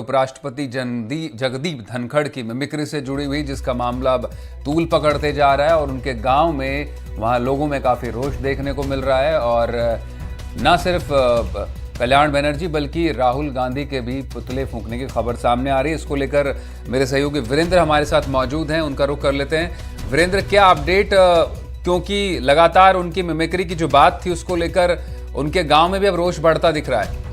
उपराष्ट्रपति जगदीप धनखड़ की मिमिक्री से जुड़ी हुई, जिसका मामला अब तूल पकड़ते जा रहा है और उनके गांव में वहां लोगों में काफ़ी रोष देखने को मिल रहा है। और न सिर्फ कल्याण बनर्जी बल्कि राहुल गांधी के भी पुतले फूंकने की खबर सामने आ रही है। इसको लेकर मेरे सहयोगी वीरेंद्र हमारे साथ मौजूद हैं, उनका रुख कर लेते हैं। वीरेंद्र, क्या अपडेट, क्योंकि लगातार उनकी मिमिक्री की जो बात थी उसको लेकर उनके गांव में भी अब रोष बढ़ता दिख रहा है।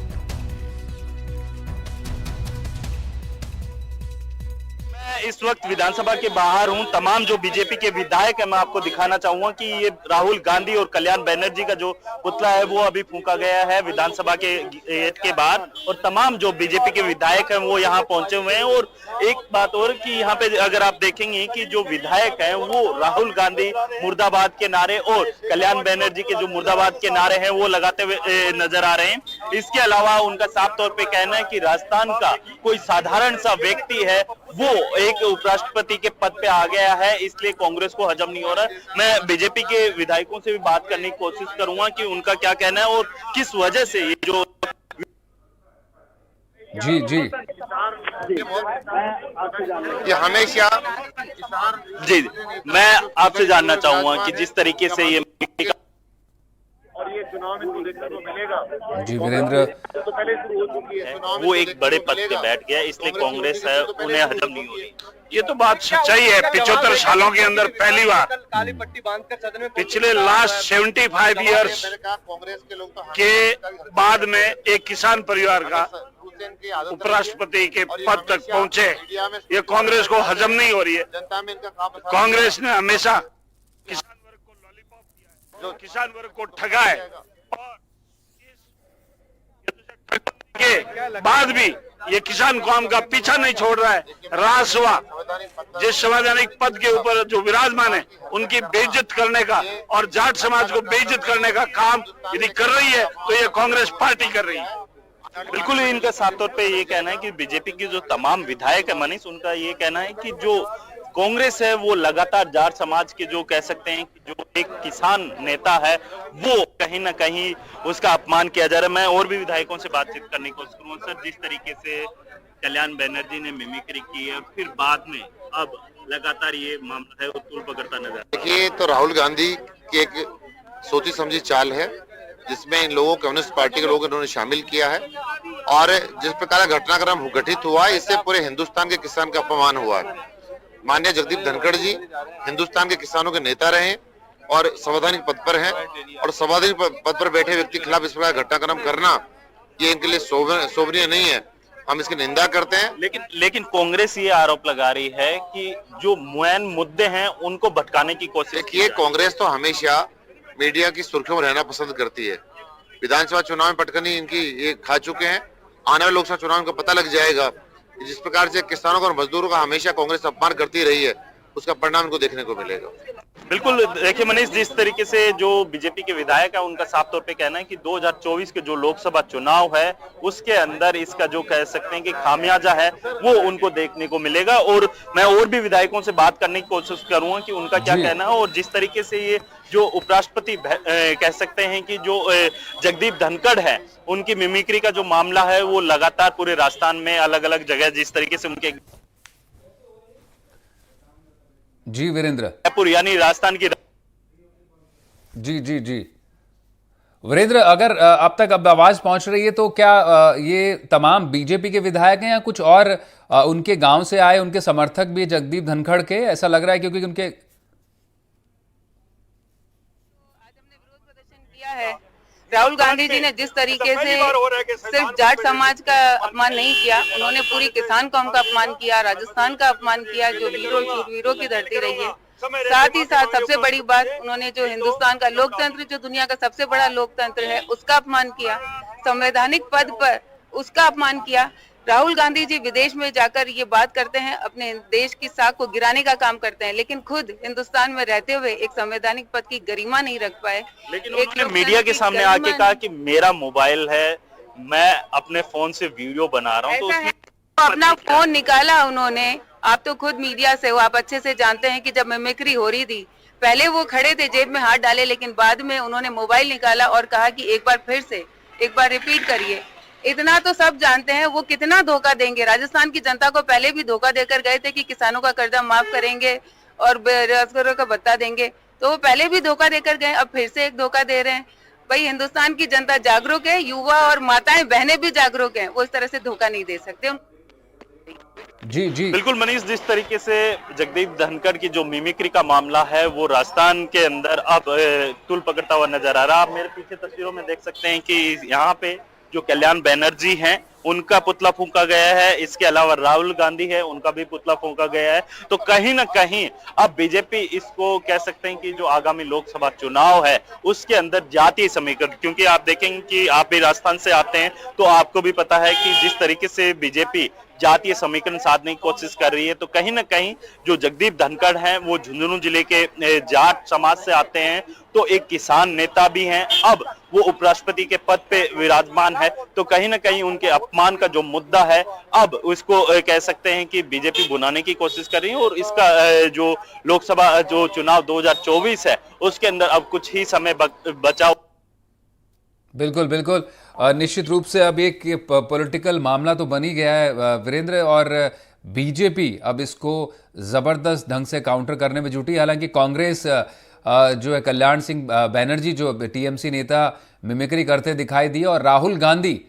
इस वक्त विधानसभा के बाहर हूं। तमाम जो बीजेपी के विधायक है, मैं आपको दिखाना चाहूंगा कि ये राहुल गांधी और कल्याण बनर्जी का जो पुतला है वो अभी फूंका गया है विधानसभा के गेट के बाहर, और तमाम जो बीजेपी के विधायक हैं वो यहाँ पहुंचे हुए हैं। और एक बात और कि यहाँ पे अगर आप देखेंगे कि जो विधायक हैं वो राहुल गांधी मुर्दाबाद के नारे और कल्याण बनर्जी के जो मुर्दाबाद के नारे हैं वो लगाते हुए नजर आ रहे हैं। इसके अलावा उनका साफ तौर पे कहना है कि राजस्थान का कोई साधारण सा व्यक्ति है वो एक उपराष्ट्रपति के पद पे आ गया है, इसलिए कांग्रेस को हजम नहीं हो रहा है। मैं बीजेपी के विधायकों से भी बात करने की कोशिश करूंगा कि उनका क्या कहना है और किस वजह से ये जो जी ये हमेशा जी मैं आपसे जानना चाहूंगा कि जिस तरीके से ये और ये चुनाव में देखने को मिलेगा। जी वीरेंद्र, तो पहले शुरू हो चुकी है, वो एक बड़े पद पे बैठ गया, इसलिए कांग्रेस है उन्हें हजम नहीं हो रही। ये तो बात सच्चाई है। 75 सालों के अंदर पहली बार काली पट्टी बांधकर सदन में पिछले लास्ट 75 इयर्स कांग्रेस के लोग के बाद में एक किसान परिवार का उपराष्ट्रपति के पद तक पहुंचे। ये कांग्रेस को हजम नहीं हो रही है। जनता में इनका काम कांग्रेस ने हमेशा किसान वर्ग को लॉलीपॉप दिया है, जो किसान वर्ग को ठगा है, और के बाद भी ये किसान कौम का पीछा नहीं छोड़ रहा है। रासवा जिस संवैधानिक पद के ऊपर जो विराजमान है उनकी बेइज्जत करने का और जाट समाज को बेइज्जत करने का काम यदि कर रही है तो ये कांग्रेस पार्टी कर रही है। बिल्कुल इनका साफ तौर पे ये कहना है कि बीजेपी के जो तमाम विधायक है मनीष, उनका ये कहना है कि जो कांग्रेस है वो लगातार जाट समाज के जो कह सकते हैं कि जो एक किसान नेता है वो कहीं ना कहीं उसका अपमान किया जा रहा है। मैं और भी विधायकों से बातचीत करने की कोशिश करूंगा। सर, जिस तरीके से कल्याण बनर्जी ने मिमिक्री की है, फिर बाद में अब लगातार ये मामला है वो तूल पकड़ता नजर। देखिए, तो राहुल गांधी की एक सोची समझी चाल है जिसमें इन लोगों कम्युनिस्ट पार्टी के लोगों को इन्होंने शामिल किया है, और जिस प्रकार घटनाक्रम घटित हुआ है इससे पूरे हिंदुस्तान के किसान का अपमान हुआ है। माननीय जगदीप धनखड़ जी हिंदुस्तान के किसानों के नेता रहे और संवैधानिक पद पर हैं, और संवैधानिक पद पर बैठे व्यक्ति के खिलाफ इस प्रकार घटनाक्रम करना ये इनके लिए शोभनीय नहीं है। हम इसकी निंदा करते हैं। लेकिन कांग्रेस ये आरोप लगा रही है कि जो मुआयन मुद्दे हैं उनको भटकाने की कोशिश। देखिए, कांग्रेस तो हमेशा मीडिया की सुर्खियों में रहना पसंद करती है। विधानसभा चुनाव में पटकनी इनकी ये खा चुके हैं। आने वाले लोकसभा चुनाव का पता लग जाएगा। जिस प्रकार से किसानों का और मजदूरों का हमेशा कांग्रेस अपमान करती रही है, उसका परिणाम इनको देखने को मिलेगा। बिल्कुल, देखिए मनीष, जिस तरीके से जो बीजेपी के विधायक है उनका साफ तौर पे कहना है कि 2024 के जो लोकसभा चुनाव है उसके अंदर इसका जो कह सकते हैं कि खामियाजा है वो उनको देखने को मिलेगा। और मैं और भी विधायकों से बात करने की कोशिश करूंगा कि उनका क्या कहना है। और जिस तरीके से ये जो उपराष्ट्रपति कह सकते हैं कि जो जगदीप धनखड़ है उनकी मिमिक्री का जो मामला है वो लगातार पूरे राजस्थान में अलग अलग जगह जिस तरीके से उनके जी वीरेंद्र, यानी राजस्थान की जी वीरेंद्र, अगर अब तक अब आवाज पहुंच रही है तो क्या ये तमाम बीजेपी के विधायक हैं या कुछ और उनके गांव से आए उनके समर्थक भी जगदीप धनखड़ के, ऐसा लग रहा है? क्योंकि उनके राहुल गांधी जी ने जिस तरीके से सिर्फ जाट समाज का अपमान नहीं किया, उन्होंने पूरी किसान कौम का अपमान किया, राजस्थान का अपमान किया जो वीरों शूरवीरों की धरती रही है। साथ ही साथ सबसे बड़ी बात, उन्होंने जो हिंदुस्तान का लोकतंत्र, जो दुनिया का सबसे बड़ा लोकतंत्र है, उसका अपमान किया। संवैधानिक पद पर उसका अपमान किया। राहुल गांधी जी विदेश में जाकर ये बात करते हैं, अपने देश की साख को गिराने का काम करते हैं, लेकिन खुद हिंदुस्तान में रहते हुए एक संवैधानिक पद की गरिमा नहीं रख पाए। लेकिन उन्होंने मीडिया के सामने आके कहा कि मेरा मोबाइल है, मैं अपने फोन से वीडियो बना रहा हूँ। तो अपना फोन निकाला उन्होंने। आप तो खुद मीडिया से हो, आप अच्छे से जानते हैं कि जब मिमिक्री हो रही थी पहले वो खड़े थे, जेब में हाथ डाले, लेकिन बाद में उन्होंने मोबाइल निकाला और कहा कि एक बार फिर से एक बार रिपीट करिए। इतना तो सब जानते हैं वो कितना धोखा देंगे। राजस्थान की जनता को पहले भी धोखा देकर गए थे कि किसानों का कर्जा माफ करेंगे और बेरोजगारों का भत्ता देंगे, तो वो पहले भी धोखा देकर गए, अब फिर से एक धोखा दे रहे हैं। भाई हिंदुस्तान की जनता जागरूक है, युवा और माताएं बहनें भी जागरूक हैं, वो इस तरह से धोखा नहीं दे सकते। जी जी बिल्कुल मनीष, जिस तरीके से जगदीप धनखड़ की जो मिमिक्री का मामला है वो राजस्थान के अंदर अब तूल पकड़ता हुआ नजर आ रहा है। आप मेरे पीछे तस्वीरों में देख सकते हैं कि यहाँ पे जो कल्याण बनर्जी हैं उनका पुतला फूंका गया है, इसके अलावा राहुल गांधी है उनका भी पुतला फूंका गया है। तो कहीं ना कहीं अब बीजेपी इसको कह सकते हैं कि जो आगामी लोकसभा चुनाव है उसके अंदर जातीय समीकरण, क्योंकि आप देखेंगे कि आप भी राजस्थान से आते हैं तो आपको भी पता है कि जिस तरीके से बीजेपी जातीय समीकरण साधने की कोशिश कर रही है, तो कहीं ना कहीं जो जगदीप धनखड़ हैं वो झुंझुनू जिले के जाट समाज से आते हैं, तो एक किसान नेता भी हैं, अब वो उपराष्ट्रपति के पद पे विराजमान है, तो कहीं ना कहीं उनके अपमान का जो मुद्दा है अब उसको कह सकते हैं कि बीजेपी भुनाने की कोशिश कर रही है। और इसका जो लोकसभा जो चुनाव 2024 है उसके अंदर अब कुछ ही समय बचा। बिल्कुल बिल्कुल निश्चित रूप से अब एक पॉलिटिकल मामला तो बन ही गया है वीरेंद्र, और बीजेपी अब इसको जबरदस्त ढंग से काउंटर करने में जुटी। हालांकि कांग्रेस जो है कल्याण सिंह बनर्जी जो टीएमसी नेता मिमिक्री करते दिखाई दिए, और राहुल गांधी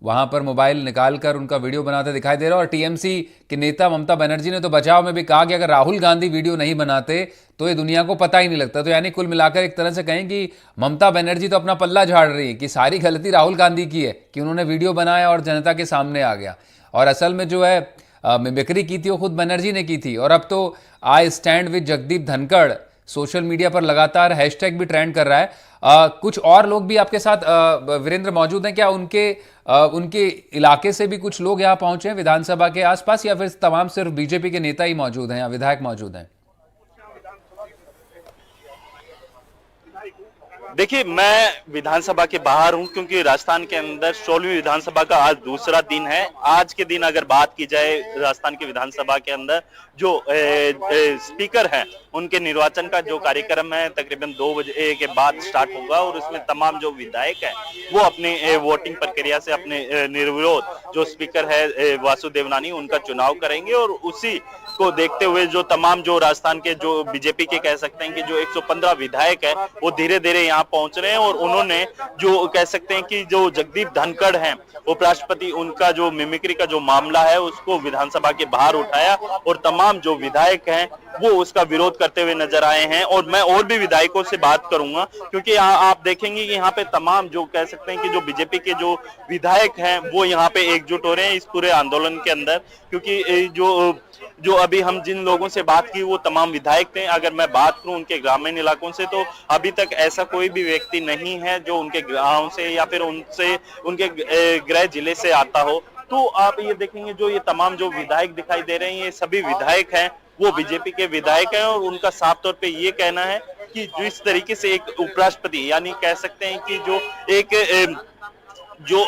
वहां पर मोबाइल निकालकर उनका वीडियो बनाते दिखाई दे रहा है। और टीएमसी के नेता ममता बनर्जी ने तो बचाव में भी कहा कि अगर राहुल गांधी वीडियो नहीं बनाते तो ये दुनिया को पता ही नहीं लगता। तो यानी कुल मिलाकर एक तरह से कहें कि ममता बनर्जी तो अपना पल्ला झाड़ रही है कि सारी गलती राहुल गांधी की है कि उन्होंने वीडियो बनाया और जनता के सामने आ गया, और असल में जो है मिमिक्री की थी वो खुद बनर्जी ने की थी। और अब तो I stand with Jagdeep Dhankhar social media पर लगातार हैशटैग भी ट्रेंड कर रहा है। कुछ और लोग भी आपके साथ वीरेंद्र मौजूद हैं क्या? उनके इलाके से भी कुछ लोग यहाँ पहुंचे हैं विधानसभा के आसपास, या फिर तमाम सिर्फ बीजेपी के नेता ही मौजूद हैं या विधायक मौजूद हैं? देखिए, मैं विधानसभा के बाहर हूं क्योंकि राजस्थान के अंदर 16वीं विधानसभा का आज दूसरा दिन है। आज के दिन अगर बात की जाए राजस्थान की विधानसभा के अंदर जो स्पीकर हैं उनके निर्वाचन का जो कार्यक्रम है तकरीबन 2 बजे के बाद स्टार्ट होगा, और उसमें तमाम जो विधायक हैं वो अपने वोटिंग प्रक्रिया से अपने निर्विरोध जो स्पीकर है वासु देवनानी उनका चुनाव करेंगे। और उसी को देखते हुए जो तमाम जो राजस्थान के जो बीजेपी के कह सकते हैं कि जो 115 विधायक है वो धीरे धीरे यहाँ पहुंच रहे हैं, और उन्होंने जो कह सकते हैं कि जो जगदीप धनखड़ हैं उपराष्ट्रपति उनका जो मिमिक्री का जो मामला है उसको विधानसभा के बाहर उठाया, और तमाम जो विधायक हैं वो उसका विरोध करते हुए नजर आए हैं। और मैं और भी विधायकों से बात करूंगा क्योंकि यहाँ आप देखेंगे कि यहाँ पे तमाम जो कह सकते हैं कि जो बीजेपी के जो विधायक हैं वो यहाँ पे एकजुट हो रहे हैं इस पूरे आंदोलन के अंदर, क्योंकि जो अभी हम जिन लोगों से बात की वो तमाम विधायक थे। अगर मैं बात करूं उनके ग्रामीण इलाकों से तो अभी तक ऐसा कोई भी व्यक्ति नहीं है जो उनके गांव से या फिर उनके गृह जिले से आता हो। तो आप ये देखेंगे जो ये तमाम जो विधायक दिखाई दे रहे हैं ये सभी विधायक हैं वो बीजेपी के विधायक हैं, और उनका साफ तौर पे ये कहना है कि जिस तरीके से एक उपराष्ट्रपति यानी कह सकते हैं कि जो एक जो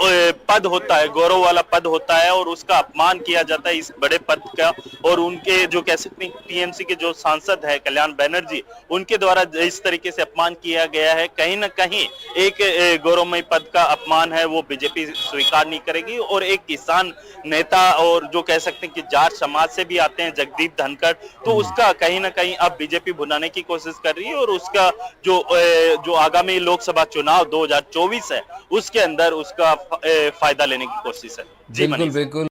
पद होता है गौरव वाला पद होता है और उसका अपमान किया जाता है इस बड़े पद का, और उनके जो कह सकते हैं टीएमसी के जो सांसद है कल्याण बनर्जी उनके द्वारा इस तरीके से अपमान किया गया है, कहीं ना कहीं एक गौरवमय पद का अपमान है वो बीजेपी स्वीकार नहीं करेगी। और एक किसान नेता और जो कह सकते हैं कि जाट समाज से भी आते हैं जगदीप धनखड़, तो उसका कहीं ना कहीं अब बीजेपी भुनाने की कोशिश कर रही है, और उसका जो आगामी लोकसभा चुनाव 2024 है उसके अंदर उसका फायदा लेने की कोशिश है। जी बिल्कुल बिल्कुल।